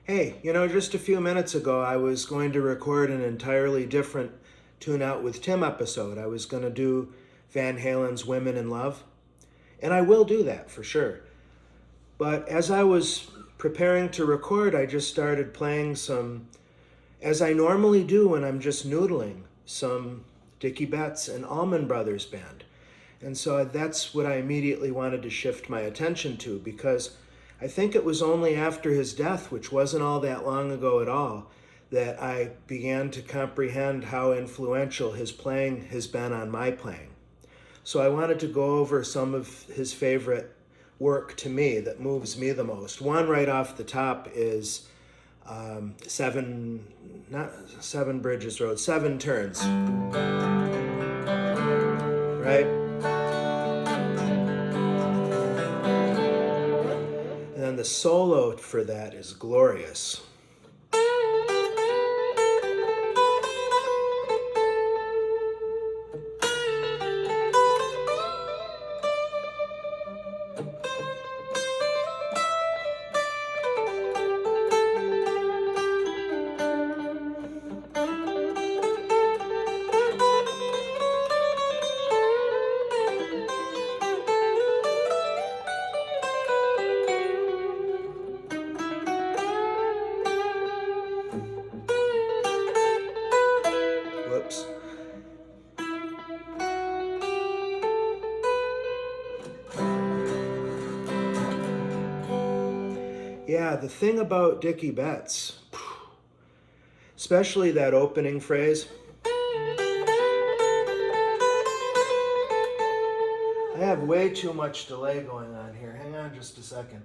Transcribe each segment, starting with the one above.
Hey, just a few minutes ago, I was going to record an entirely different Tune Out with Tim episode. I was going to do Van Halen's Women in Love, and I will do that for sure. But as I was preparing to record, I just started playing some, as I normally do when I'm just noodling, some Dickie Betts and Allman Brothers Band. And so that's what I immediately wanted to shift my attention to, because I think it was only after his death, which wasn't all that long ago at all, that I began to comprehend how influential his playing has been on my playing. So I wanted to go over some of his favorite work to me that moves me the most. One right off the top is Seven Bridges Road, Seven Turns, right? And then the solo for that is glorious. Whoops. Yeah, the thing about Dickie Betts, especially that opening phrase, I have way too much delay going on here. Hang on just a second.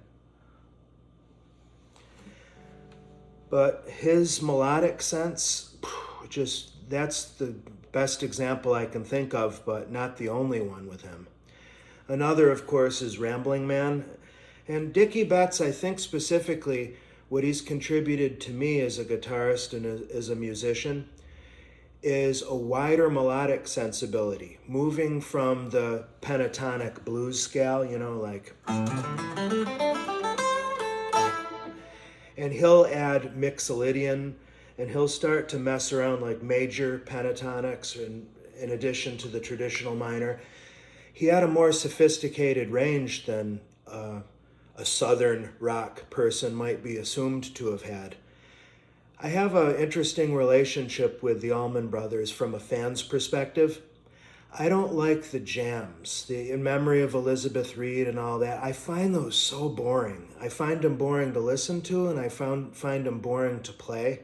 But his melodic sense, that's the best example I can think of, but not the only one with him. Another, of course, is Rambling Man. And Dickie Betts, I think specifically, what he's contributed to me as a guitarist and as a musician is a wider melodic sensibility, moving from the pentatonic blues scale, like... And he'll add mixolydian, and he'll start to mess around like major pentatonics in addition to the traditional minor. He had a more sophisticated range than a southern rock person might be assumed to have had. I have an interesting relationship with the Allman Brothers from a fan's perspective. I don't like the jams, the In Memory of Elizabeth Reed and all that. I find those so boring. I find them boring to listen to, and I find them boring to play.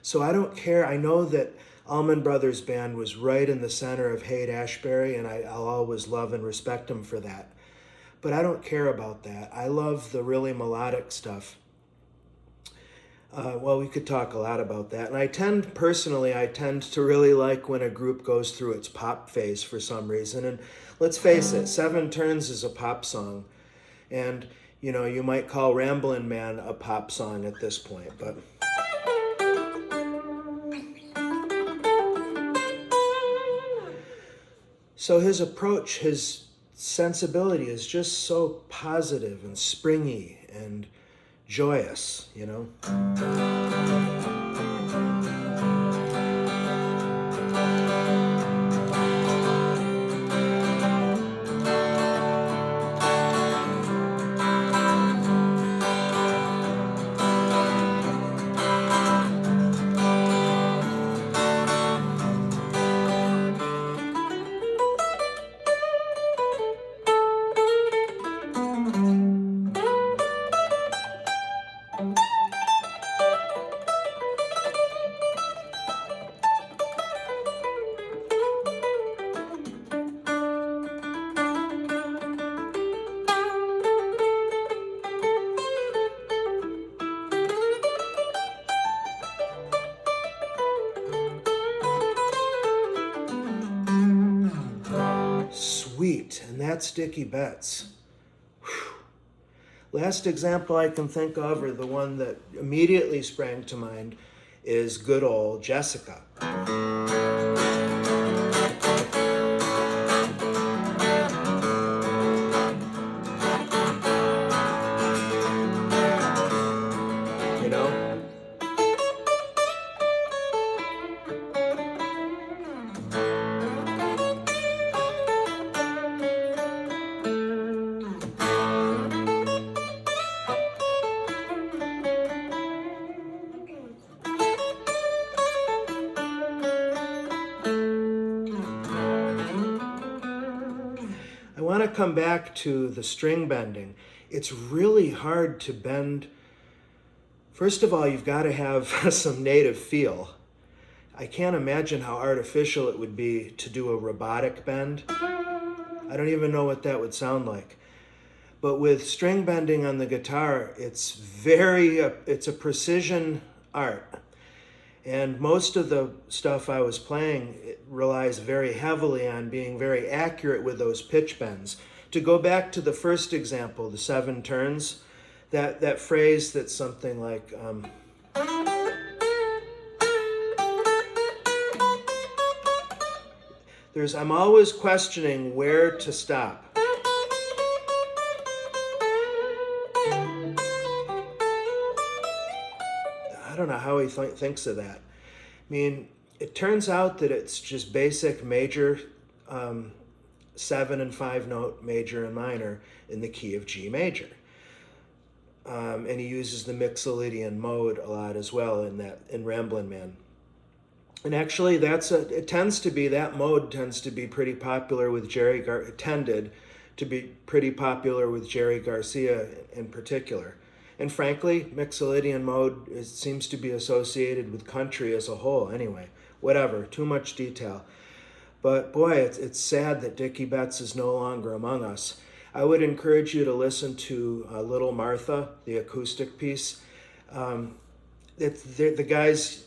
So I don't care. I know that Allman Brothers Band was right in the center of Haight-Ashbury, and I'll always love and respect them for that. But I don't care about that. I love the really melodic stuff. We could talk a lot about that. And I tend to really like when a group goes through its pop phase for some reason. And let's face it, Seven Turns is a pop song. And, you might call Ramblin' Man a pop song at this point, but... So his approach, his sensibility is just so positive and springy and joyous, Sweet, and that's Dickie Betts. Whew. Last example I can think of, or the one that immediately sprang to mind, is good old Jessica. You know? to come back to the string bending. It's really hard to bend. First of all, you've got to have some native feel. I can't imagine how artificial it would be to do a robotic bend. I don't even know what that would sound like. But with string bending on the guitar, it's a precision art. And most of the stuff I was playing, it relies very heavily on being very accurate with those pitch bends. To go back to the first example, the 7 turns, that phrase that's something like, I'm always questioning where to stop. I don't know how he thinks of that. I mean, it turns out that it's just basic major 7 and 5 note major and minor in the key of G major. And he uses the Mixolydian mode a lot as well in Ramblin' Man. And actually, that mode tends to be pretty popular with Jerry Garcia in particular. And frankly, Mixolydian mode seems to be associated with country as a whole anyway. Whatever, too much detail. But boy, it's sad that Dickie Betts is no longer among us. I would encourage you to listen to Little Martha, the acoustic piece. The guys,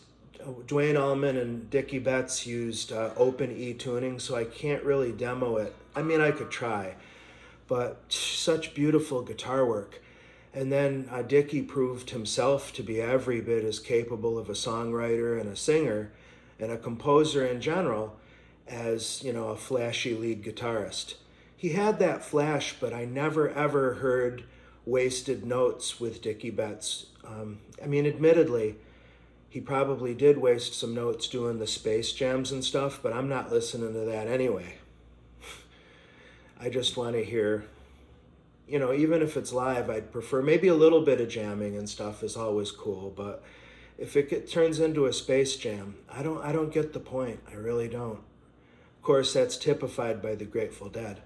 Dwayne Allman and Dickie Betts, used open E tuning, so I can't really demo it. I mean, I could try, but such beautiful guitar work. And then Dickie proved himself to be every bit as capable of a songwriter and a singer and a composer in general as, a flashy lead guitarist. He had that flash, but I never ever heard wasted notes with Dickie Betts. Admittedly, he probably did waste some notes doing the space jams and stuff, but I'm not listening to that anyway. I just want to hear, even if it's live, I'd prefer maybe a little bit of jamming and stuff is always cool, but if it turns into a space jam, I don't get the point. I really don't. Of course, that's typified by the Grateful Dead.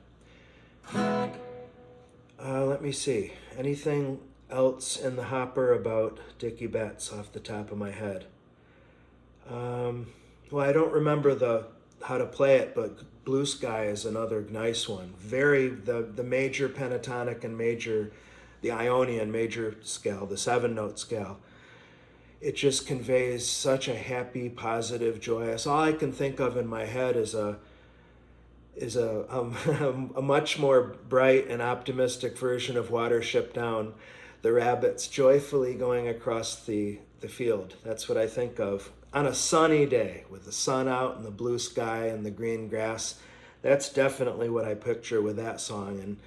Let me see. Anything else in the hopper about Dickie Betts off the top of my head? Well, I don't remember how to play it, but Blue Sky is another nice one. The major pentatonic and the Ionian major scale, the 7-note scale. It just conveys such a happy, positive, joyous. All I can think of in my head is a much more bright and optimistic version of Watership Down, the rabbits joyfully going across the field. That's what I think of on a sunny day with the sun out and the blue sky and the green grass. That's definitely what I picture with that song. And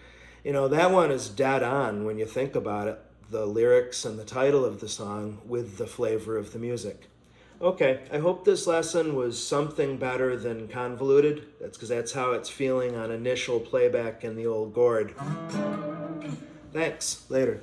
that one is dead on when you think about it, the lyrics and the title of the song with the flavor of the music. Okay, I hope this lesson was something better than convoluted. That's because that's how it's feeling on initial playback in the old gourd. Thanks. Later.